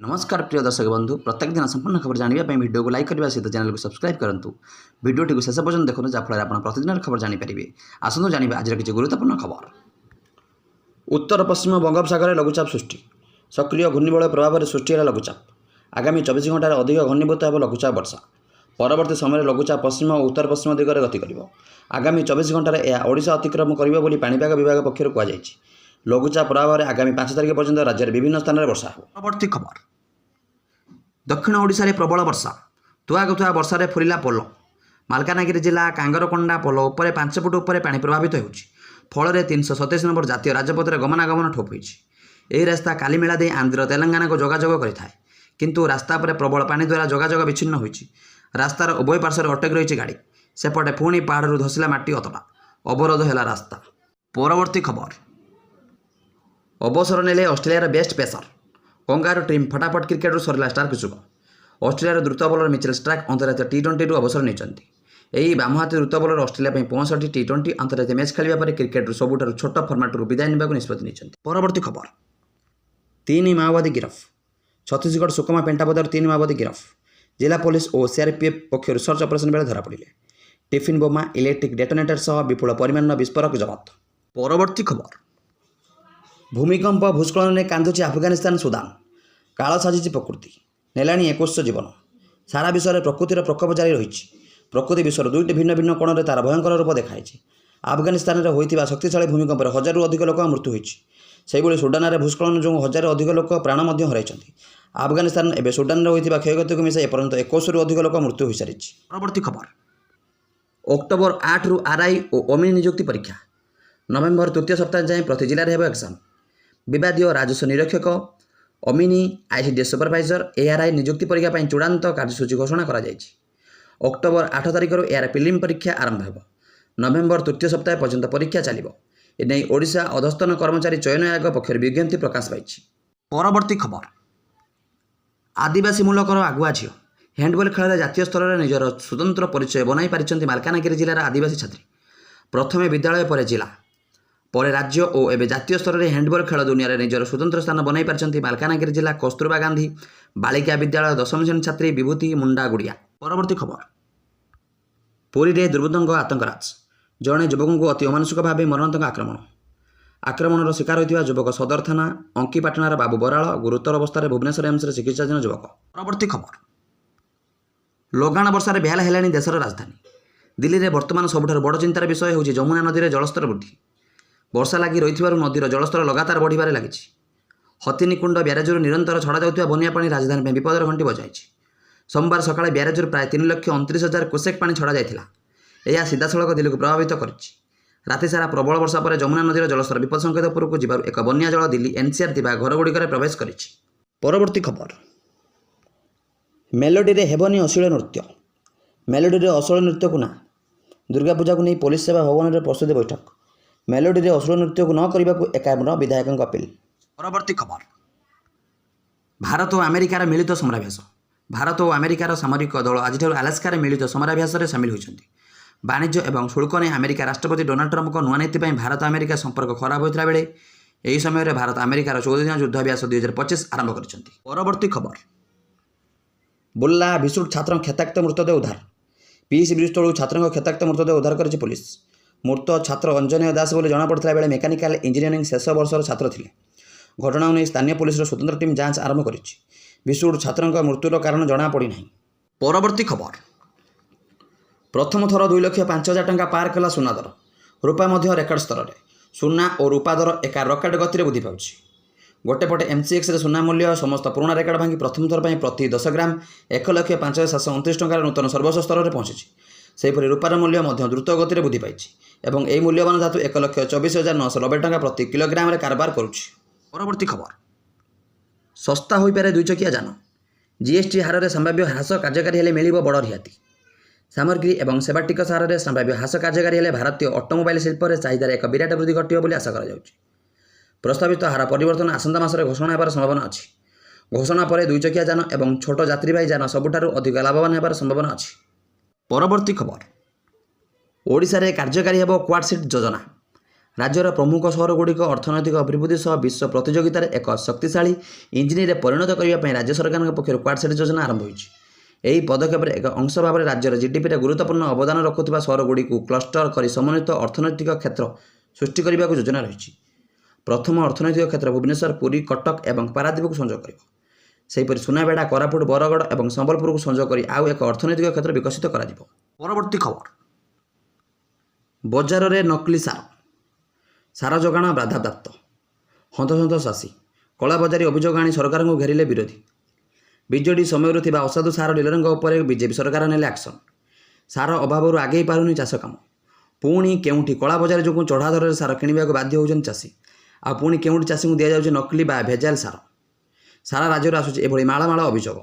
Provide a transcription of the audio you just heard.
नमस्कार प्रिय दर्शक बंधु प्रत्येक दिन संपूर्ण खबर जानने वीडियो को लाइक करने सहित चैनल को सब्सक्राइब करूँ वीडियो शेष पर्यटन देखो जहाँफल आप प्रतिदिन खबर जानीपारे। आसतु जानवा आज किसी गुरुत्वपूर्ण खबर। उत्तर पश्चिम बंगोपसागर लघुचाप सृष्टि सक्रिय घूर्णिबलय प्रभाव सृष्टि है लघुचाप। आगामी 24 घंटार अधिक घनीभूत हो लघुचाप वर्षा। परवर्ती समय लघुचाप पश्चिम और उत्तर पश्चिम दिगरे गति कर आगामी 24 घंटार यह ओडिशा अतिक्रम कर पाणीपाग विभाग पक्षर कहुई। लघुचाप प्रभाव में आगामी 5 तारिख पर्यंत राज्य में विभिन्न स्थान में वर्षा हो। परवर्ती खबर। दक्षिण ओडिशा रे प्रबल वर्षा तुआगुआ वर्षा फुरिला पोल। मालकानगिरी जिला कांगरकोंडा पोल उपर 5 फुट उपर पानी प्रभावित होउछि। फल 327 नंबर जातीय राजपथ में गमनागमन ठप होइछि। एही रास्ता कालीमेला दे आंध्र तेलंगाना को जोगाजोग करिथाय, किंतु रास्ता पर प्रबल पानी द्वारा जोगाजोग विच्छिन्न होइछि। रास्तार उभय पार्श्व अटक रही गाड़ी सेपटे पुणी पहाड़ धसिला माटी अतड़ा अवरोध है रास्ता। परवर्ती खबर। अवसर नेले Australia best pacer kangaroo team फटाफट क्रिकेट सरला स्टार कुचुक। ऑस्ट्रेलिया द्रुत बॉलर मिचेल स्टार्क अंतर्राष्ट्रीय टी20 अवसर नहीं। बामहाती द्रुत बॉलर ऑस्ट्रेलिया 65 टी20 अंतर्राष्ट्रीय मैच खेलने पर क्रिकेट सबुठ छोट फर्माटू विदाय ने निष्पत्ति नहीं। परवर्ती खबर। 3 माओवादी गिरफ। छत्तीसगढ़ सुकमा पेंटापदार 3 माओवादी गिरफ। जिला पुलिस और सीआरपीएफ पक्ष सर्च ऑपरेशन बेले धरा पड़े। टिफिन बोमा इलेक्ट्रिक डेटोनेटर सह विपुल परिमाण विस्फोरक जबत। परवर्ती खबर। भूमिकंप भूस्खलन ने कांदुची अफगानिस्तान सुदान। काल साजिची प्रकृति नेलाणी 21 जीवन। सारा विश्व में प्रकृतिर प्रकोप जारी रही। प्रकृति विश्वर 2टी भिन्न भिन्न कोण में तार भयंकर रूप देखाई। अफगानिस्तान में होता शक्तिशाली भूमिकंप 1000 रु अधिक लोक मृत्यु होती। सुडान में भूस्खलन जो 1000 अधिक लोक प्राण हराई। अफगानिस्तान एवं सुडान में होता क्षयक्षति को मिसाई एपर्यंत 21 रु अधिक लोक मृत्यु हो सारी। परवर्ती खबर। अक्टोबर 8 रु आरआई और ओमिनी नियुक्ति परीक्षा। नवेम्बर तृतीय सप्ताह जाए प्रति जिले में एग्जाम। विवादीय राजस्व निरीक्षक ओमिनी आईसीडीएस सुपरभाइजर एआरआई नियुक्ति परीक्षा चूड़ांत कार्यसूची घोषणा करा जायछि। अक्टोबर 8 तारिख एआर प्रिलिम परीक्षा आरंभ हो। नवेम्बर तृतीय सप्ताह पर्यंत परीक्षा चलिबो। एने ओडिशा अधस्तन कर्मचारी चयन आयोग पक्षर विज्ञप्ति प्रकाश पाइछि। परवर्ती खबर। आदिवासी मूलकर आगुआ झील हैंडबॉल खेल जातीय स्तर में निजर स्वतंत्र परिचय बनाई पारिछन्ति मालकानगिरी जिलार आदिवासी छात्री। प्रथमे विद्यालय पर जिला पर राज्य और एवं जातीय स्तर में हैंडबॉल खेल दुनिया में निजर स्वतंत्र स्थान बनाई पारिछन्ति मालकानगिरी जिला कस्तूरबा गांधी बालिका विद्यालय 10वीं श्रेणी छात्री विभूति मुंडा गुड़िया। परवर्ती खबर। पुरी रे दुर्बृत्तों आतंकराज। जड़े युवक को अति अमानुषिक भाव मरणांतक आक्रमणर शिकार होता युवक सदर थाना अंकीपाटणार बाबू बराल गुरुतर अवस्था भुवनेश्वर एम्स चिकित्साधीन युवक। परवर्ती खबर। लगाण वर्षा बेहाल है देशर राजधानी दिल्ली में बर्तमान सबुठ बड़ चिंतार विषय होगी यमुना नदी में जलस्तर वृद्धि। वर्षा लगी रही नदीर जलस्तर लगातार बढ़िबार लगी। हथिनीकुंड ब्यारेजर निरंतर छड़ा जाउथिबा बन्या पानी राजधानी में विपदर घंटी बजाइछि। सोमवार सकाळे ब्यारेजर प्राय 3,29,000 क्यूसेक पानी छड़ा जाइथिला। यह सीधासलख दिल्ली को प्रभावित करिछि। राति सारा प्रबल वर्षा पर यमुना नदीर जलस्तर विपद संकेत उपरकू जिबारु एक बन्या जल दिल्ली एनसीआर थिबा घरगुड़िकर प्रवेश करिछि। परवर्ती खबर। मेलोडी रे हेबनी अश्लील नृत्य। मेलोडी रे अश्लील नृत्य को ना दुर्गा पूजा को नहीं पुलिस सेवा भवन में प्रस्तुति बैठक। मेलोडी रे अश्लील नृत्य को न करने को एकाम्र विधायकों अपील। परवर्ती खबर। भारत और अमेरिकार मिलित समराभ्यास। भारत और अमेरिकार सामरिक दल आज अलास्कार मिलित समराभ्यास में सामिल होती। वाणिज्य और शुल्क ने अमेरिका राष्ट्रपति डोनाल्ड ट्रंप नुआ नीति भारत अमेरिका संपर्क खराब होता बेले यही समय भारत अमेरिकार 14 दिन युद्धाभ्यास 2025 आरंभ कर। परवर्ती खबर। बुर्ला भिसुड छात्र क्षेताक्त मृतदेह उद्धार। पीसी ब्रिज तलू छात्रों क्षेताक्त मृतदेह उद्धार कर पुलिस। मृत छात्र अंजनेय दास बोली जमापड़ा बेले मेकानिकाल इंजीनियरिंग शेष वर्षर छात्र थे। घटना नहीं स्थानीय पुलिस स्वतंत्र टीम जांच आरंभ कर। भिसुड छात्रों मृत्युर कारण जमापड़ी ना। परवर्ती खबर। प्रथम थर 2,05,000 टंका पार कला सुना दर। रूपा रेकर्ड स्तर में सुना और रूपा दर एक रकेट गति वृद्धि पाँच। गोटेपटे एमसीएक्स सुना मूल्य समस्त पुराणा रेकर्ड भांगी प्रथम थर पर प्रति 10 ग्राम 1,05,729 टंकार नूतन सर्वोच्च स्तर में पहुंची। सेहीपरि रूपार मूल्य द्रुत गति वृद्धि पाई और यही मूल्यवान धातु 1,24,990 टंका प्रति किलोग्राम कारबार करुछि। परवर्ती खबर। सस्ता हो पारे 2 चकिया जान। जीएसटी हार में संभाव्य ह्रास कार्यकारी हेले मिलिबो बड़ रिहाती। सामग्री और सेवा टिकस हार में संभाव्य ह्रास कार्यकारी हेले भारतीय ऑटोमोबाइल शिल्प में चाहिदार एक विराट वृद्धि घटिବ बोली आशा करा जाउछि। प्रस्तावित हार परिवर्तन आसंता मासरे घोषणा होबार संभावना अछि। घोषणा पर 2 चकिया जान और छोट यात्रीवाही जान सबुठारु अधिक लाभवान होबार संभावना अछि। परवर्ती खबर। ओडिशा रे कार्यकारी हेबो क्वाड सीट योजना। ରାଜ୍ୟର ପ୍ରମୁଖ ସହରଗୁଡ଼ିକ ଅର୍ଥନୈତିକ ଅଭିବୃଦ୍ଧି ସହ ବିଶ୍ୱ ପ୍ରତିଯୋଗିତାରେ ଏକ ଶକ୍ତିଶାଳୀ ଇଞ୍ଜିନରେ ପରିଣତ କରିବା ପାଇଁ ରାଜ୍ୟ ସରକାରଙ୍କ ପକ୍ଷରୁ କ୍ୱାଡ୍ ସିଟି ଯୋଜନା ଆରମ୍ଭ ହୋଇଛି। ଏହି ପଦକ୍ଷେପର ଏକ ଅଂଶ ଭାବରେ ରାଜ୍ୟର ଜିଡିପିରେ ଗୁରୁତ୍ୱପୂର୍ଣ୍ଣ ଅବଦାନ ରଖୁଥିବା ସହରଗୁଡ଼ିକୁ କ୍ଲଷ୍ଟର କରି ସମନ୍ୱିତ ଅର୍ଥନୈତିକ କ୍ଷେତ୍ର ସୃଷ୍ଟି କରିବାକୁ ଯୋଜନା ରହିଛି। ପ୍ରଥମ ଅର୍ଥନୈତିକ କ୍ଷେତ୍ର ଭୁବନେଶ୍ୱର, ପୁରୀ, କଟକ ଏବଂ ପାରାଦୀପକୁ ସଂଯୋଗ କରିବ। ସେହିପରି ସୁନାବେଡ଼ା, କୋରାପୁଟ, ବରଗଡ଼ ଏବଂ ସମ୍ବଲପୁରକୁ ସଂଯୋଗ କରି ଆଉ ଏକ ଅର୍ଥନୈତିକ କ୍ଷେତ୍ର ବିକଶିତ କରାଯିବ। ପରବର୍ତ୍ତୀ ଖବର, ବଜାରରେ ନକଲି ସାର ଯୋଗାଣ ବାଧାପ୍ରାପ୍ତ। ହନ୍ତସନ୍ତ ଚାଷୀ କଳାବଜାରୀ ଅଭିଯୋଗ ଆଣି ସରକାରଙ୍କୁ ଘେରିଲେ ବିରୋଧୀ। ବିଜେଡି ସମୟରୁ ଥିବା ଅସାଧୁ ସାର ଡିଲରଙ୍କ ଉପରେ ବିଜେପି ସରକାର ନେଲେ ଆକ୍ସନ୍। ସାର ଅଭାବରୁ ଆଗେଇ ପାରୁନି ଚାଷ କାମ। ପୁଣି କେଉଁଠି କଳାବଜାରୀ ଯୋଗୁଁ ଚଢ଼ା ଦରରେ ସାର କିଣିବାକୁ ବାଧ୍ୟ ହେଉଛନ୍ତି ଚାଷୀ। ଆଉ ପୁଣି କେଉଁଠି ଚାଷୀଙ୍କୁ ଦିଆଯାଉଛି ନକଲି ବା ଭେଜାଲ ସାର। ସାରା ରାଜ୍ୟରୁ ଆସୁଛି ଏଭଳି ମାଳ ଅଭିଯୋଗ।